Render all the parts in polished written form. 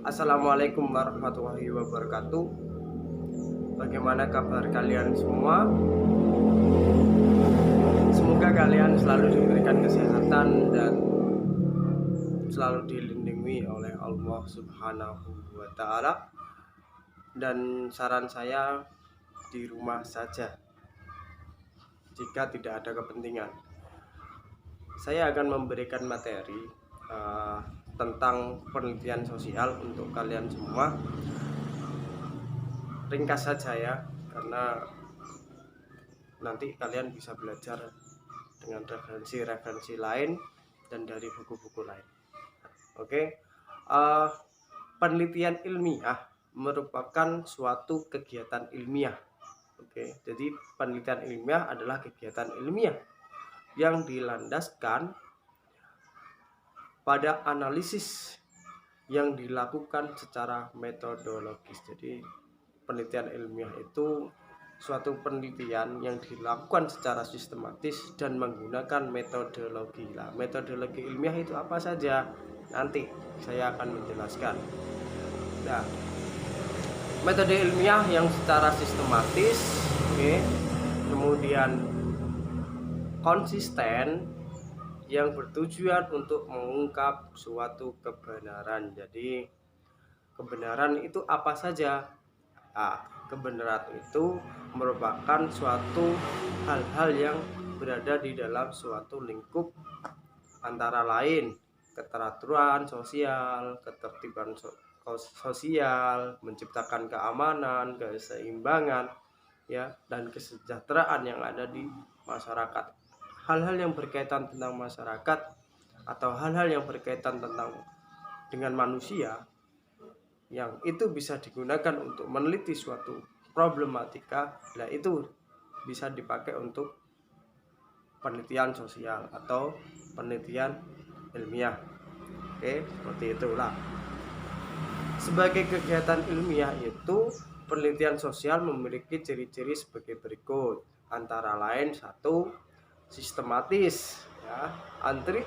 Assalamualaikum warahmatullahi wabarakatuh. Bagaimana kabar kalian semua? Semoga kalian selalu diberikan kesehatan dan selalu dilindungi oleh Allah Subhanahu wa Ta'ala. Dan saran saya, di rumah saja jika tidak ada kepentingan. Saya akan memberikan materi tentang penelitian sosial untuk kalian semua. Ringkas saja ya, karena nanti kalian bisa belajar dengan referensi-referensi lain dan dari buku-buku lain. Oke, penelitian ilmiah merupakan suatu kegiatan ilmiah. Oke, jadi penelitian ilmiah adalah kegiatan ilmiah yang dilandaskan pada analisis yang dilakukan secara metodologis. Jadi penelitian ilmiah itu suatu penelitian yang dilakukan secara sistematis dan menggunakan metodologi. Nah, metodologi ilmiah itu apa saja? Nanti saya akan menjelaskan. Nah, metode ilmiah yang secara sistematis, kemudian konsisten, yang bertujuan untuk mengungkap suatu kebenaran. Jadi kebenaran itu apa saja? Kebenaran itu merupakan suatu hal-hal yang berada di dalam suatu lingkup, antara lain keteraturan sosial, ketertiban sosial, menciptakan keamanan, keseimbangan, ya, dan kesejahteraan yang ada di masyarakat. Hal-hal yang berkaitan tentang masyarakat atau hal-hal yang berkaitan dengan manusia, yang itu bisa digunakan untuk meneliti suatu problematika. Nah, itu bisa dipakai untuk penelitian sosial atau penelitian ilmiah. Oke, seperti itulah. Sebagai kegiatan ilmiah itu, penelitian sosial memiliki ciri-ciri sebagai berikut. Antara lain, satu, sistematis, ya.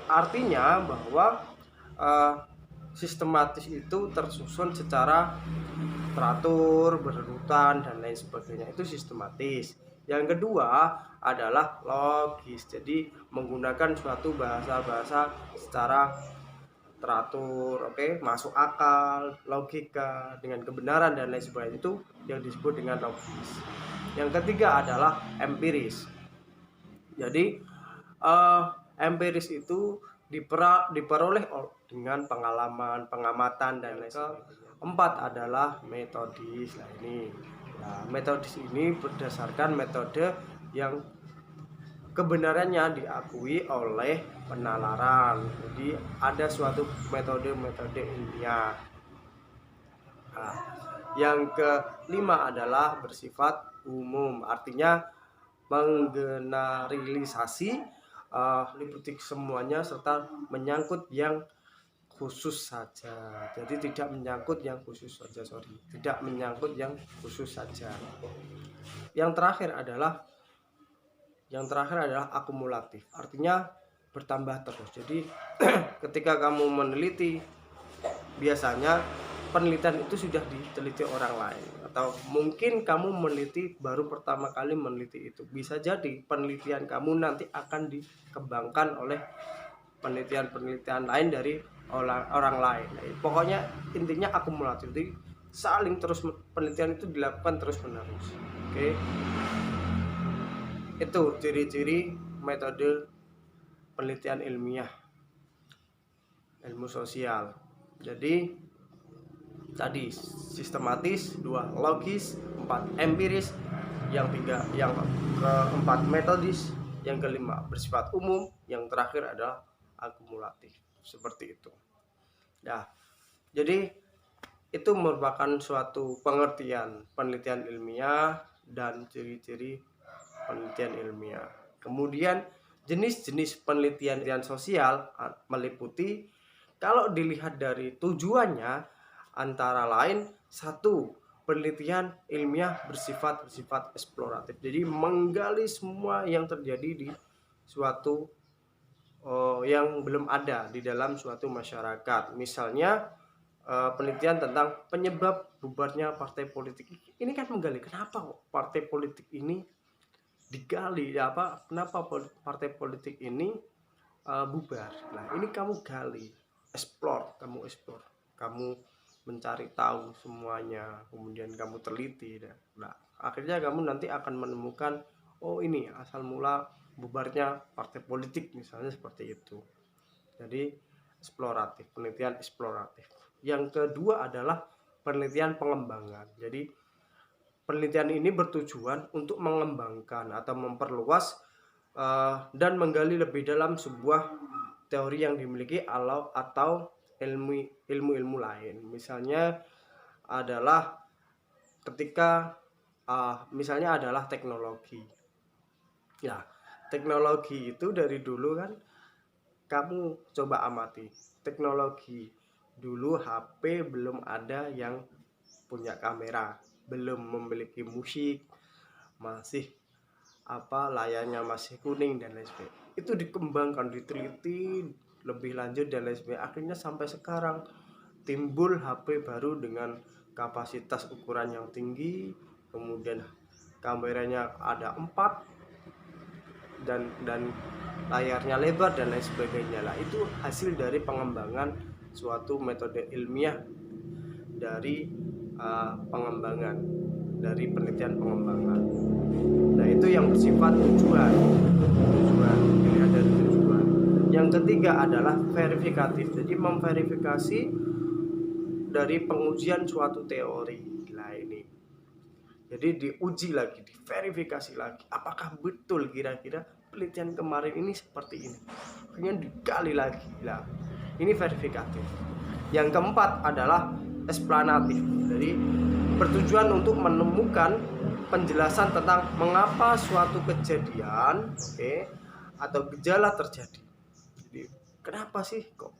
Artinya bahwa sistematis itu tersusun secara teratur, berurutan, dan lain sebagainya. Itu sistematis. Yang kedua adalah logis, jadi menggunakan suatu bahasa-bahasa secara teratur, masuk akal, logika, dengan kebenaran dan lain sebagainya. Itu yang disebut dengan logis. Yang ketiga adalah empiris. Jadi empiris itu diperoleh dengan pengalaman, pengamatan, dan lain sebagainya. Empat adalah metodis. Metodis ini berdasarkan metode yang kebenarannya diakui oleh penalaran. Jadi ada suatu metode ilmiah. Yang kelima adalah bersifat umum, artinya menggeneralisasi, meliputi semuanya serta menyangkut yang khusus saja. Jadi tidak menyangkut yang khusus saja, tidak menyangkut yang khusus saja. Yang terakhir adalah akumulatif, artinya bertambah terus. Jadi ketika kamu meneliti, biasanya penelitian itu sudah diteliti orang lain, atau mungkin kamu meneliti baru pertama kali meneliti itu. Bisa jadi penelitian kamu nanti akan dikembangkan oleh penelitian lain dari orang lain. Pokoknya intinya akumulatif, jadi saling terus, penelitian itu dilakukan terus menerus. Oke, itu ciri-ciri metode penelitian ilmiah ilmu sosial. Jadi tadi sistematis, 2 logis, 4 empiris, yang keempat metodis, yang kelima bersifat umum, yang terakhir adalah akumulatif. Seperti itu. Nah, jadi itu merupakan suatu pengertian penelitian ilmiah dan ciri-ciri penelitian ilmiah. Kemudian jenis-jenis penelitian sosial meliputi, kalau dilihat dari tujuannya, antara lain, satu, penelitian ilmiah bersifat eksploratif. Jadi menggali semua yang terjadi di suatu yang belum ada di dalam suatu masyarakat. Misalnya penelitian tentang penyebab bubarnya partai politik. Ini kan menggali kenapa kok partai politik ini digali, ya apa, kenapa partai politik ini bubar. Nah, ini kamu gali, explore, kamu mencari tahu semuanya, kemudian kamu teliti. Nah, akhirnya kamu nanti akan menemukan, oh ini asal mula bubarnya partai politik, misalnya seperti itu. Jadi eksploratif, penelitian eksploratif. Yang kedua adalah penelitian pengembangan. Jadi penelitian ini bertujuan untuk mengembangkan atau memperluas dan menggali lebih dalam sebuah teori yang dimiliki atau ilmu-ilmu lain. Misalnya adalah ketika misalnya adalah teknologi. Ya, teknologi itu dari dulu kan kamu coba amati. Teknologi dulu HP belum ada yang punya kamera, belum memiliki musik, masih layarnya masih kuning dan lain sebagainya. Itu dikembangkan, diteliti lebih lanjut dan lain sebagainya. Akhirnya sampai sekarang timbul HP baru dengan kapasitas ukuran yang tinggi, kemudian kameranya ada 4 dan layarnya lebar dan lain sebagainya. Lah itu hasil dari pengembangan suatu metode ilmiah dari pengembangan, dari penelitian pengembangan. Nah, itu yang bersifat tujuan dilihat dari tujuan. Yang ketiga adalah verifikatif. Jadi memverifikasi dari pengujian suatu teori. Nah, ini jadi diuji lagi, diverifikasi lagi, apakah betul kira-kira penelitian kemarin ini seperti ini. Kemudian digali lagi. Nah, ini verifikatif. Yang keempat adalah eksplanatif. Jadi bertujuan untuk menemukan penjelasan tentang mengapa suatu kejadian atau gejala terjadi. Jadi kenapa sih kok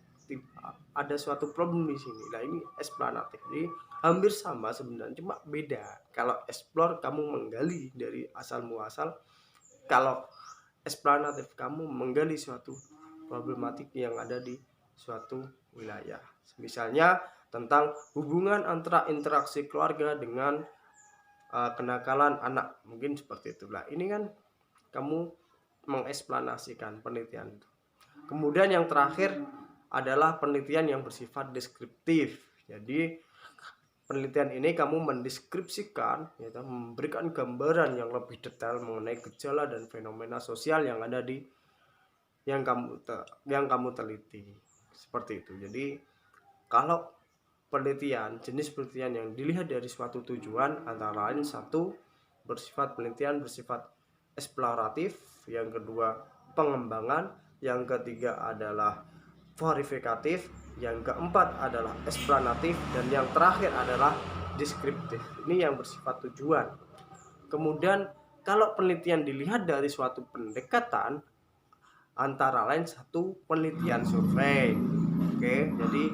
ada suatu problem di sini. Nah, ini eksplanatif. Jadi hampir sama sebenarnya, cuma beda. Kalau explore kamu menggali dari asal muasal, kalau eksplanatif kamu menggali suatu problematik yang ada di suatu wilayah. Misalnya tentang hubungan antara interaksi keluarga dengan kenakalan anak, mungkin seperti itulah. Ini kan kamu mengeksplanasikan penelitian. Kemudian yang terakhir adalah penelitian yang bersifat deskriptif. Jadi penelitian ini kamu mendeskripsikan, memberikan gambaran yang lebih detail mengenai gejala dan fenomena sosial yang ada di yang kamu teliti. Seperti itu. Jadi kalau jenis penelitian yang dilihat dari suatu tujuan antara lain, satu penelitian bersifat eksploratif, yang kedua pengembangan, yang ketiga adalah verifikatif, yang keempat adalah eksplanatif, dan yang terakhir adalah deskriptif. Ini yang bersifat tujuan. Kemudian kalau penelitian dilihat dari suatu pendekatan, antara lain satu penelitian survei. Jadi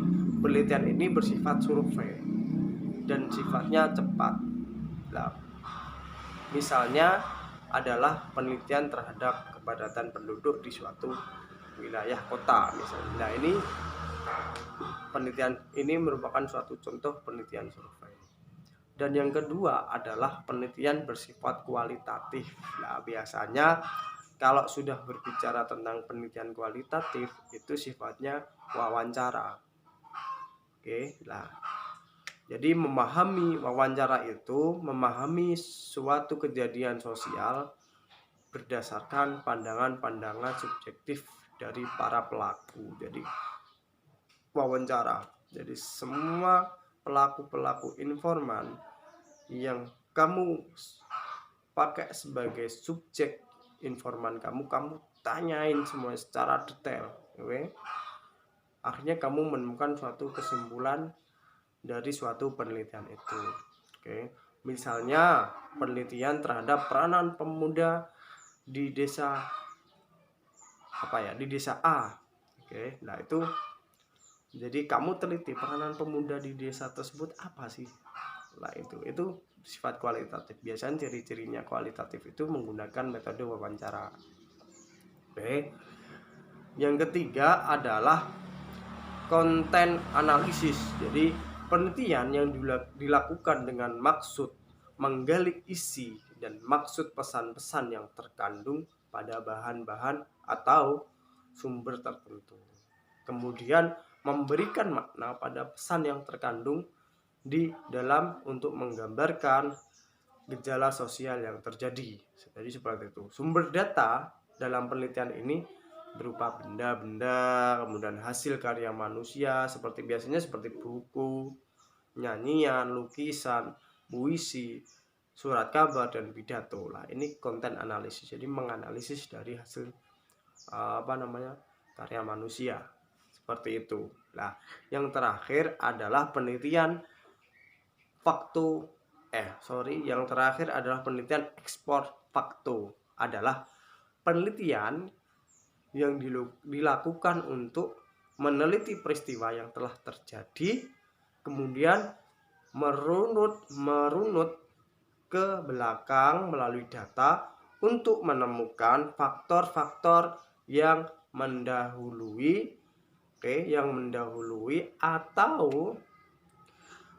penelitian ini bersifat survei dan sifatnya cepat. Nah, misalnya adalah penelitian terhadap kepadatan penduduk di suatu wilayah kota misalnya. Nah, ini penelitian ini merupakan suatu contoh penelitian survei. Dan yang kedua adalah penelitian bersifat kualitatif. Nah, biasanya kalau sudah berbicara tentang penelitian kualitatif itu sifatnya wawancara. Nah, jadi memahami wawancara itu memahami suatu kejadian sosial berdasarkan pandangan-pandangan subjektif dari para pelaku. Jadi wawancara. Jadi semua pelaku-pelaku informan yang kamu pakai sebagai subjek informan kamu tanyain semua secara detail. Akhirnya kamu menemukan suatu kesimpulan dari suatu penelitian itu. Misalnya penelitian terhadap peranan pemuda di desa di desa A. Nah, itu jadi kamu teliti peranan pemuda di desa tersebut apa sih. Nah, itu sifat kualitatif. Biasanya ciri-cirinya kualitatif itu menggunakan metode wawancara. Yang ketiga adalah konten analisis. Jadi penelitian yang dilakukan dengan maksud menggali isi dan maksud pesan-pesan yang terkandung pada bahan-bahan atau sumber tertentu. Kemudian memberikan makna pada pesan yang terkandung di dalam untuk menggambarkan gejala sosial yang terjadi. Jadi seperti itu. Sumber data dalam penelitian ini berupa benda-benda, kemudian hasil karya manusia biasanya seperti buku, nyanyian, lukisan, puisi, surat kabar, dan pidato. Lah, ini konten analisis. Jadi menganalisis dari hasil karya manusia. Seperti itu. Nah, yang terakhir adalah penelitian yang terakhir adalah penelitian ekspor fakto. Adalah penelitian yang dilakukan untuk meneliti peristiwa yang telah terjadi, kemudian merunut ke belakang melalui data untuk menemukan faktor-faktor yang mendahului atau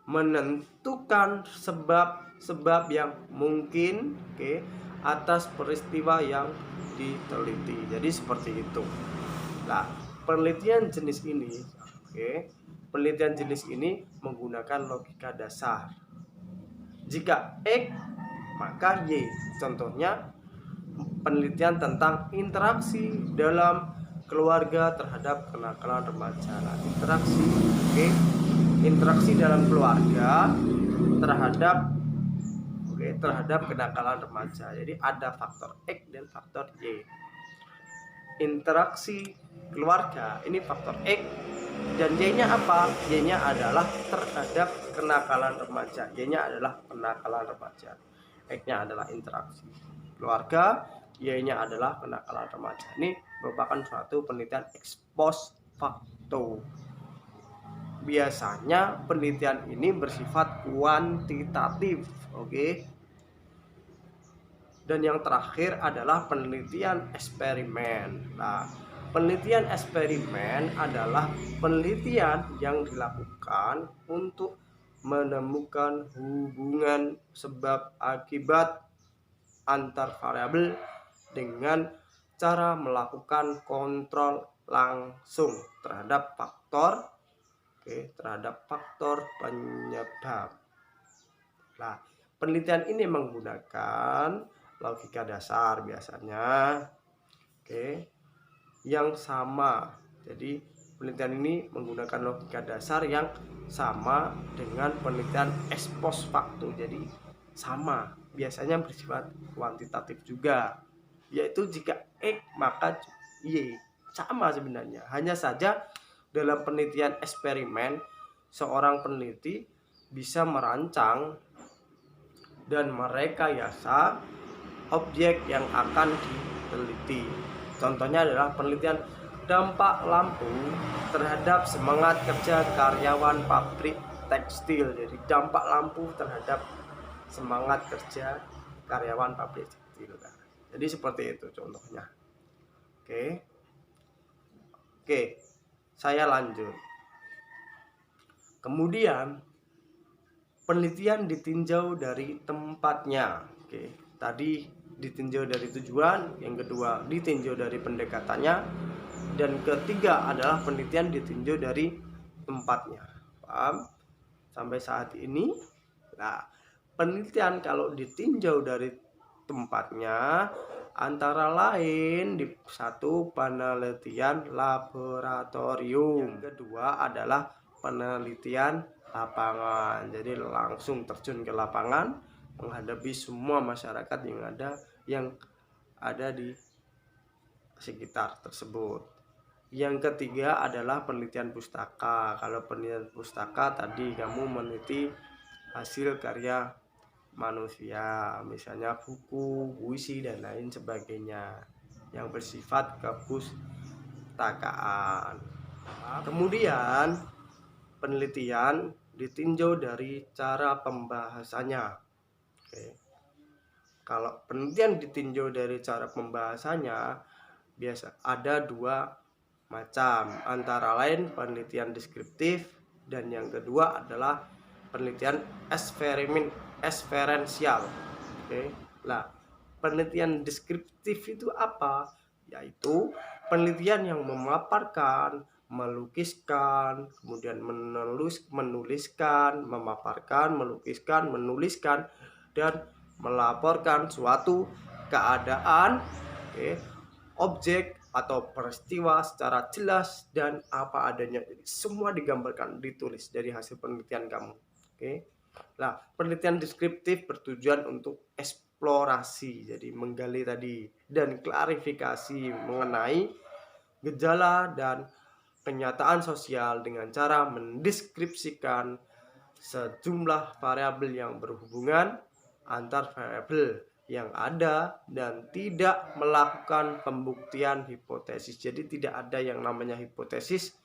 menentukan sebab-sebab yang mungkin atas peristiwa yang diteliti. Jadi seperti itu. Nah, penelitian jenis ini menggunakan logika dasar. Jika X maka Y. Contohnya penelitian tentang interaksi dalam keluarga terhadap kenakalan remaja. Nah, interaksi dalam keluarga terhadap kenakalan remaja. Jadi ada faktor X dan faktor Y. Interaksi keluarga ini faktor X, dan Y-nya apa? Y-nya adalah terhadap kenakalan remaja. Y-nya adalah kenakalan remaja. X-nya adalah interaksi keluarga, Y-nya adalah kenakalan remaja. Ini merupakan suatu penelitian ex post facto. Biasanya penelitian ini bersifat kuantitatif, Dan yang terakhir adalah penelitian eksperimen. Nah, penelitian eksperimen adalah penelitian yang dilakukan untuk menemukan hubungan sebab akibat antar variabel dengan cara melakukan kontrol langsung terhadap faktor penyebab. Nah, penelitian ini menggunakan logika dasar biasanya yang sama. Jadi penelitian ini menggunakan logika dasar yang sama dengan penelitian ex post facto. Jadi sama, biasanya bersifat kuantitatif juga, yaitu jika X maka Y. Sama sebenarnya, hanya saja dalam penelitian eksperimen seorang peneliti bisa merancang dan merekayasa objek yang akan diteliti. Contohnya adalah penelitian dampak lampu terhadap semangat kerja karyawan pabrik tekstil. Jadi dampak lampu terhadap semangat kerja karyawan pabrik tekstil. Jadi seperti itu contohnya. Oke, saya lanjut. Kemudian penelitian ditinjau dari tempatnya. Tadi ditinjau dari tujuan, yang kedua ditinjau dari pendekatannya, dan ketiga adalah penelitian ditinjau dari tempatnya. Paham sampai saat ini? Nah, penelitian kalau ditinjau dari tempatnya antara lain di satu penelitian laboratorium, yang kedua adalah penelitian lapangan. Jadi langsung terjun ke lapangan menghadapi semua masyarakat yang ada di sekitar tersebut. Yang ketiga adalah penelitian pustaka. Kalau penelitian pustaka tadi kamu meneliti hasil karya manusia, misalnya buku, puisi, dan lain sebagainya yang bersifat kepustakaan. Kemudian penelitian ditinjau dari cara pembahasannya. Kalau penelitian ditinjau dari cara pembahasannya, biasa ada dua macam, antara lain penelitian deskriptif dan yang kedua adalah penelitian eksperensial. Oke. Nah, penelitian deskriptif itu apa? Yaitu penelitian yang memaparkan, melukiskan, kemudian menuliskan, memaparkan, melukiskan, menuliskan, dan melaporkan suatu keadaan, objek atau peristiwa secara jelas dan apa adanya. Jadi semua digambarkan, ditulis dari hasil penelitian kamu. Nah, penelitian deskriptif bertujuan untuk eksplorasi, jadi menggali tadi dan klarifikasi mengenai gejala dan kenyataan sosial dengan cara mendeskripsikan sejumlah variabel yang berhubungan antar variabel yang ada dan tidak melakukan pembuktian hipotesis. Jadi tidak ada yang namanya hipotesis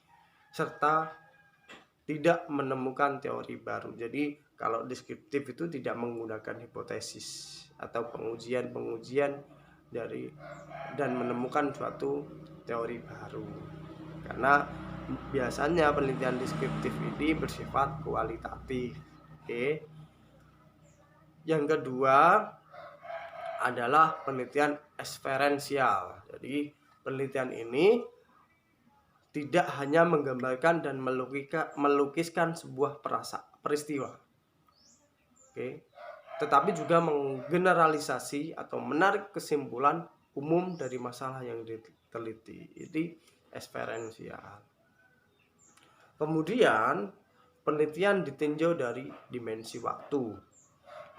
serta tidak menemukan teori baru. Jadi kalau deskriptif itu tidak menggunakan hipotesis atau pengujian dari dan menemukan suatu teori baru. Karena biasanya penelitian deskriptif ini bersifat kualitatif. Yang kedua adalah penelitian eksperensial. Jadi penelitian ini tidak hanya menggambarkan dan melukiskan sebuah peristiwa, tetapi juga menggeneralisasi atau menarik kesimpulan umum dari masalah yang diteliti. Ini eksperensial. Kemudian penelitian ditinjau dari dimensi waktu.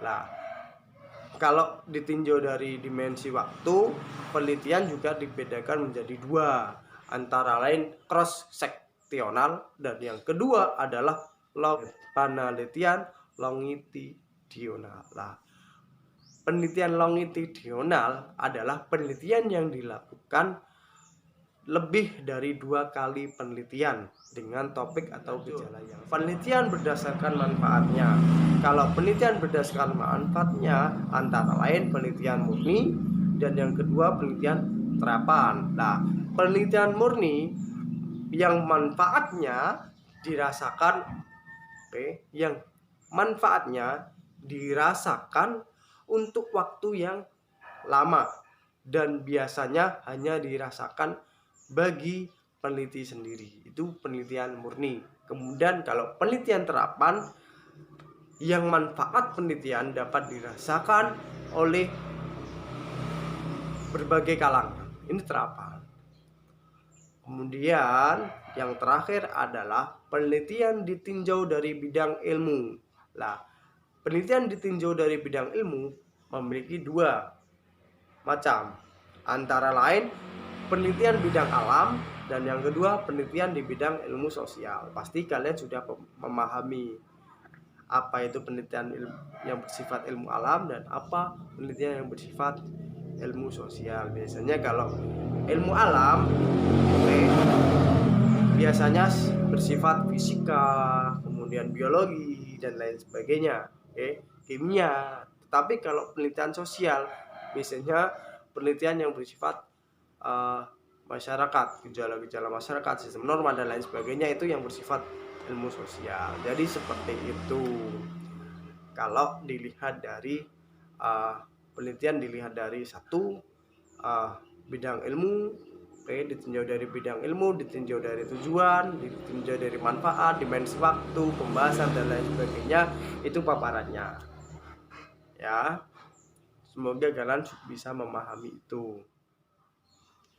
Nah, kalau ditinjau dari dimensi waktu, penelitian juga dibedakan menjadi dua, antara lain cross seksional dan yang kedua adalah penelitian longitudinal. Nah, penelitian longitudinal adalah penelitian yang dilakukan lebih dari 2 kali penelitian dengan topik atau gejala yang penelitian berdasarkan manfaatnya. Kalau penelitian berdasarkan manfaatnya antara lain penelitian murni dan yang kedua penelitian terapan. Nah, penelitian murni yang manfaatnya dirasakan yang manfaatnya dirasakan untuk waktu yang lama dan biasanya hanya dirasakan bagi peneliti sendiri. Itu penelitian murni. Kemudian kalau penelitian terapan, yang manfaat penelitian dapat dirasakan oleh berbagai kalangan. Ini terapan. Kemudian yang terakhir adalah penelitian ditinjau dari bidang ilmu. Nah, penelitian ditinjau dari bidang ilmu memiliki 2 macam, antara lain penelitian bidang alam dan yang kedua penelitian di bidang ilmu sosial. Pasti kalian sudah memahami apa itu penelitian yang bersifat ilmu alam dan apa penelitian yang bersifat ilmu sosial. Biasanya kalau ilmu alam biasanya bersifat fisika, kemudian biologi dan lain sebagainya, kimia. Tetapi kalau penelitian sosial biasanya penelitian yang bersifat masyarakat, gejala-gejala masyarakat, sistem norma dan lain sebagainya, itu yang bersifat ilmu sosial. Jadi seperti itu. Kalau dilihat dari penelitian dilihat dari satu bidang ilmu, ditinjau dari bidang ilmu, ditinjau dari tujuan, ditinjau dari manfaat, dimensi waktu, pembahasan dan lain sebagainya, itu paparannya. Ya, semoga kalian bisa memahami itu.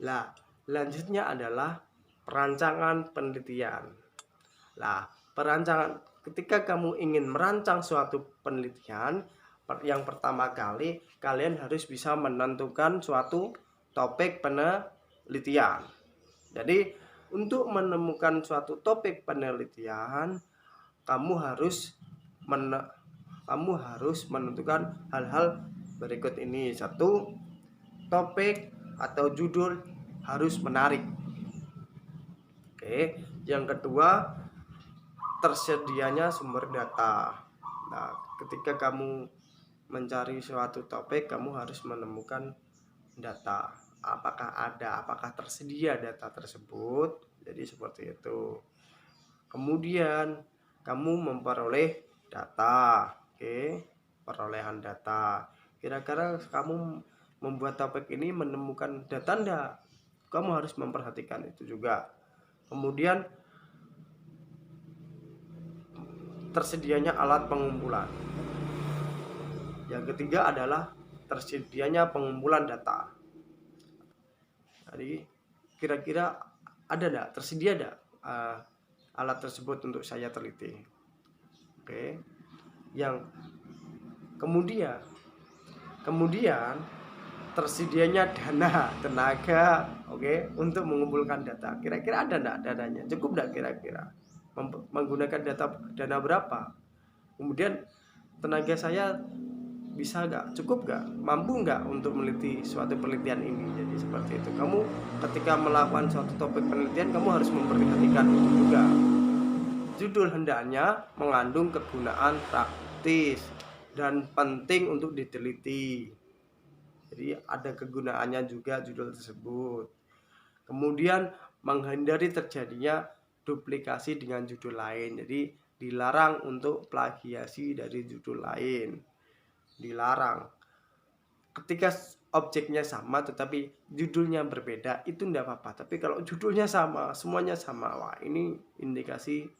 Nah, selanjutnya adalah perancangan penelitian. Nah, perancangan ketika kamu ingin merancang suatu penelitian, yang pertama kali kalian harus bisa menentukan suatu topik penelitian. Jadi, untuk menemukan suatu topik penelitian, kamu harus menentukan hal-hal berikut ini. 1, topik atau judul harus menarik. Yang kedua, tersedianya sumber data. Nah, ketika kamu mencari suatu topik, kamu harus menemukan data. Apakah ada, apakah tersedia data tersebut. Jadi seperti itu. Kemudian kamu memperoleh data, oke, perolehan data. Kira-kira kamu membuat topik ini menemukan data enggak? Kamu harus memperhatikan itu juga. Kemudian tersedianya alat pengumpulan. Yang ketiga adalah tersedianya pengumpulan data. Jadi kira-kira ada enggak, tersedia enggak alat tersebut untuk saya teliti? Oke. Yang kemudian tersedianya dana, tenaga, oke, untuk mengumpulkan data. Kira-kira ada enggak dananya? Cukup enggak kira-kira? Menggunakan dana berapa? Kemudian tenaga saya bisa nggak, cukup nggak, mampu nggak untuk meneliti suatu penelitian ini. Jadi seperti itu. Kamu ketika melakukan suatu topik penelitian, kamu harus memperhatikan itu juga. Judul hendaknya mengandung kegunaan praktis dan penting untuk diteliti. Jadi ada kegunaannya juga judul tersebut. Kemudian menghindari terjadinya duplikasi dengan judul lain. Jadi dilarang untuk plagiasi dari judul lain. Dilarang. Ketika objeknya sama tetapi judulnya berbeda, itu enggak apa-apa. Tapi kalau judulnya sama, semuanya sama, wah ini indikasi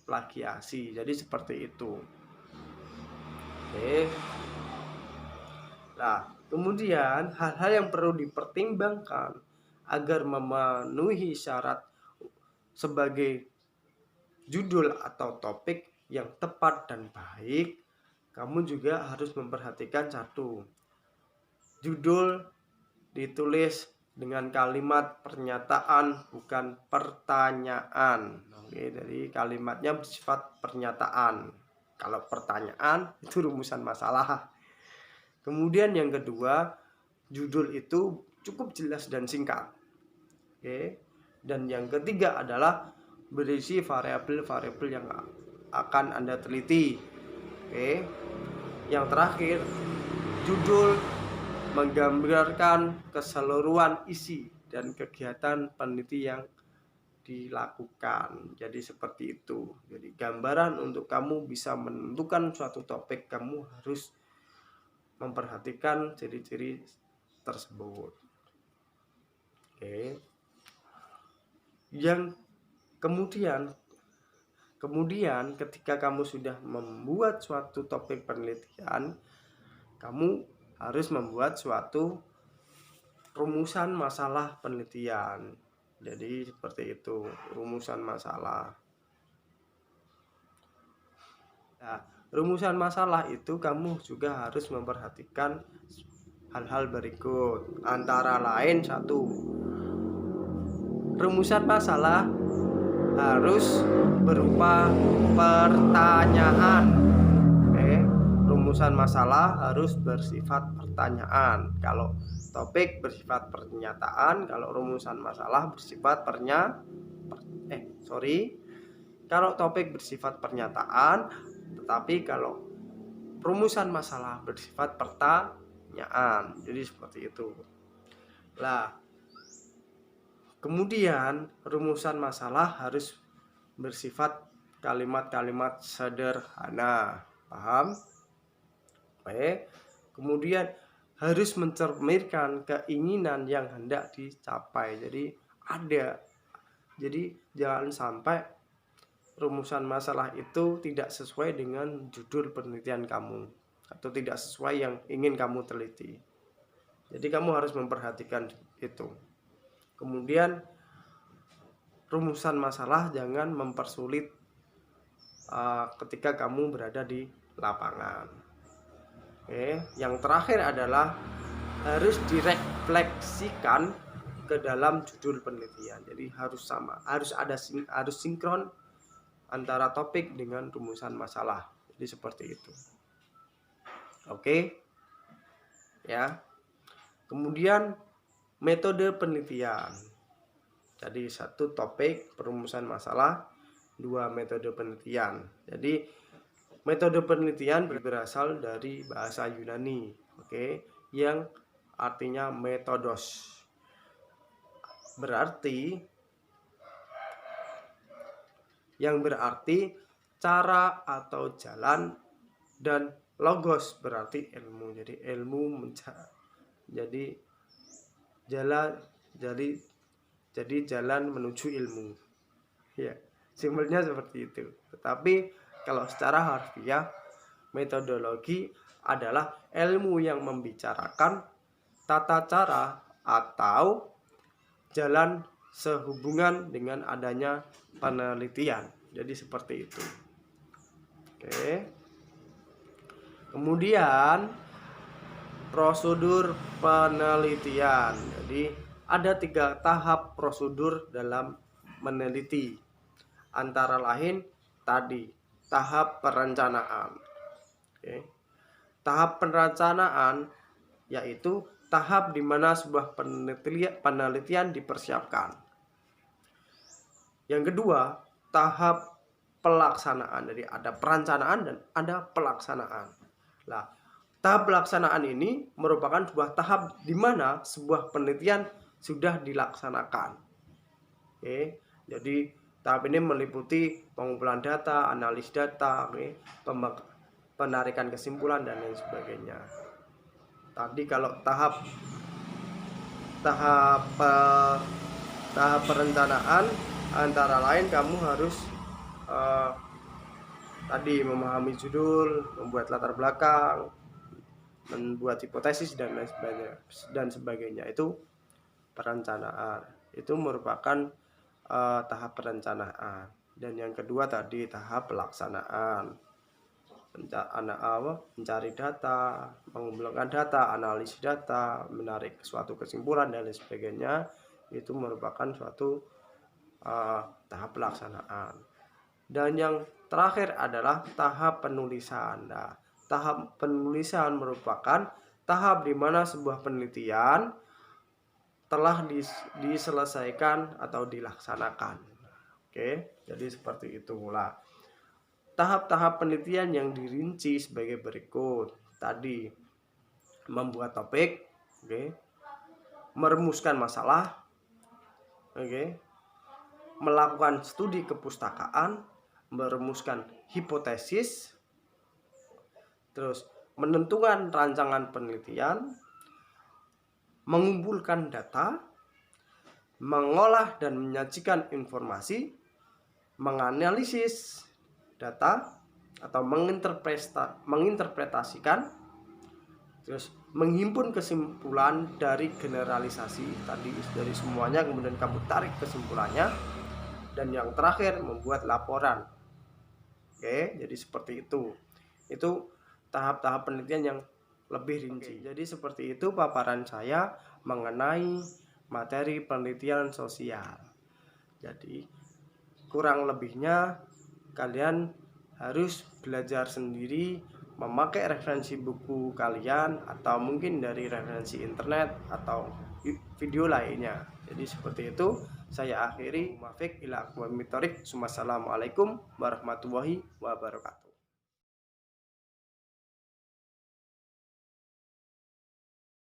plagiasi. Jadi seperti itu. Oke. Nah, kemudian hal-hal yang perlu dipertimbangkan agar memenuhi syarat sebagai judul atau topik yang tepat dan baik, kamu juga harus memperhatikan satu, judul ditulis dengan kalimat pernyataan bukan pertanyaan. Oke, jadi kalimatnya bersifat pernyataan. Kalau pertanyaan itu rumusan masalah. Kemudian yang kedua, judul itu cukup jelas dan singkat. Oke. Dan yang ketiga adalah berisi variabel-variabel yang akan Anda teliti. Oke. Yang terakhir, judul menggambarkan keseluruhan isi dan kegiatan peneliti yang dilakukan. Jadi seperti itu. Jadi gambaran untuk kamu bisa menentukan suatu topik, kamu harus memperhatikan ciri-ciri tersebut. Oke. Yang kemudian ketika kamu sudah membuat suatu topik penelitian, kamu harus membuat suatu rumusan masalah penelitian. Jadi seperti itu, rumusan masalah. Nah, rumusan masalah itu kamu juga harus memperhatikan hal-hal berikut. Antara lain, satu, rumusan masalah harus berupa pertanyaan. Rumusan masalah harus bersifat pertanyaan. Kalau topik bersifat pernyataan, kalau rumusan masalah bersifat kalau topik bersifat pernyataan, tetapi kalau rumusan masalah bersifat pertanyaan. Jadi seperti itu. Nah, kemudian rumusan masalah harus bersifat kalimat-kalimat sederhana. Paham? Oke. Kemudian harus mencerminkan keinginan yang hendak dicapai. Jadi jangan sampai rumusan masalah itu tidak sesuai dengan judul penelitian kamu atau tidak sesuai yang ingin kamu teliti. Jadi kamu harus memperhatikan itu. Kemudian rumusan masalah jangan mempersulit ketika kamu berada di lapangan. Oke, yang terakhir adalah harus direfleksikan ke dalam judul penelitian. Jadi harus sama, harus sinkron antara topik dengan rumusan masalah. Jadi seperti itu. Oke. Ya. Kemudian metode penelitian. Jadi satu topik perumusan masalah, dua metode penelitian. Jadi metode penelitian berasal dari bahasa Yunani, oke, yang artinya metodos. berarti cara atau jalan, dan logos berarti ilmu. Jadi ilmu jadi jalan menuju ilmu. Ya, simpelnya seperti itu. Tetapi kalau secara harfiah, metodologi adalah ilmu yang membicarakan tata cara atau jalan sehubungan dengan adanya penelitian. Jadi seperti itu. Oke. Kemudian prosedur penelitian. Jadi ada 3 tahap prosedur dalam meneliti. Antara lain tadi tahap perencanaan. Oke. Tahap perencanaan yaitu tahap di mana sebuah penelitian dipersiapkan. Yang kedua, tahap pelaksanaan. Jadi ada perencanaan dan ada pelaksanaan. Nah, tahap pelaksanaan ini merupakan sebuah tahap di mana sebuah penelitian sudah dilaksanakan. Oke, jadi tahap ini meliputi pengumpulan data, analisis data, penarikan kesimpulan dan lain sebagainya. Tadi kalau tahap perencanaan antara lain kamu harus tadi memahami judul, membuat latar belakang, membuat hipotesis dan lain sebagainya. Itu perencanaan. Itu merupakan tahap perencanaan. Dan yang kedua tadi tahap pelaksanaan. Mencari data, mengumpulkan data, analisis data, menarik suatu kesimpulan dan lain sebagainya. Itu merupakan suatu tahap pelaksanaan. Dan yang terakhir adalah tahap penulisan. Nah, tahap penulisan merupakan tahap di mana sebuah penelitian telah diselesaikan atau dilaksanakan. Oke, jadi seperti itulah. Tahap-tahap penelitian yang dirinci sebagai berikut. Tadi membuat topik, oke. Merumuskan masalah, oke. Melakukan studi kepustakaan, merumuskan hipotesis, terus menentukan rancangan penelitian, mengumpulkan data, mengolah dan menyajikan informasi, menganalisis data atau menginterpretasikan, terus menghimpun kesimpulan dari generalisasi tadi dari semuanya, kemudian kamu tarik kesimpulannya, dan yang terakhir membuat laporan. Oke, jadi seperti itu. Itu tahap-tahap penelitian yang lebih rinci. Jadi seperti itu paparan saya mengenai materi penelitian sosial. Jadi kurang lebihnya kalian harus belajar sendiri, memakai referensi buku kalian atau mungkin dari referensi internet atau video lainnya. Jadi seperti itu. Saya akhiri. Assalamualaikum warahmatullahi wabarakatuh.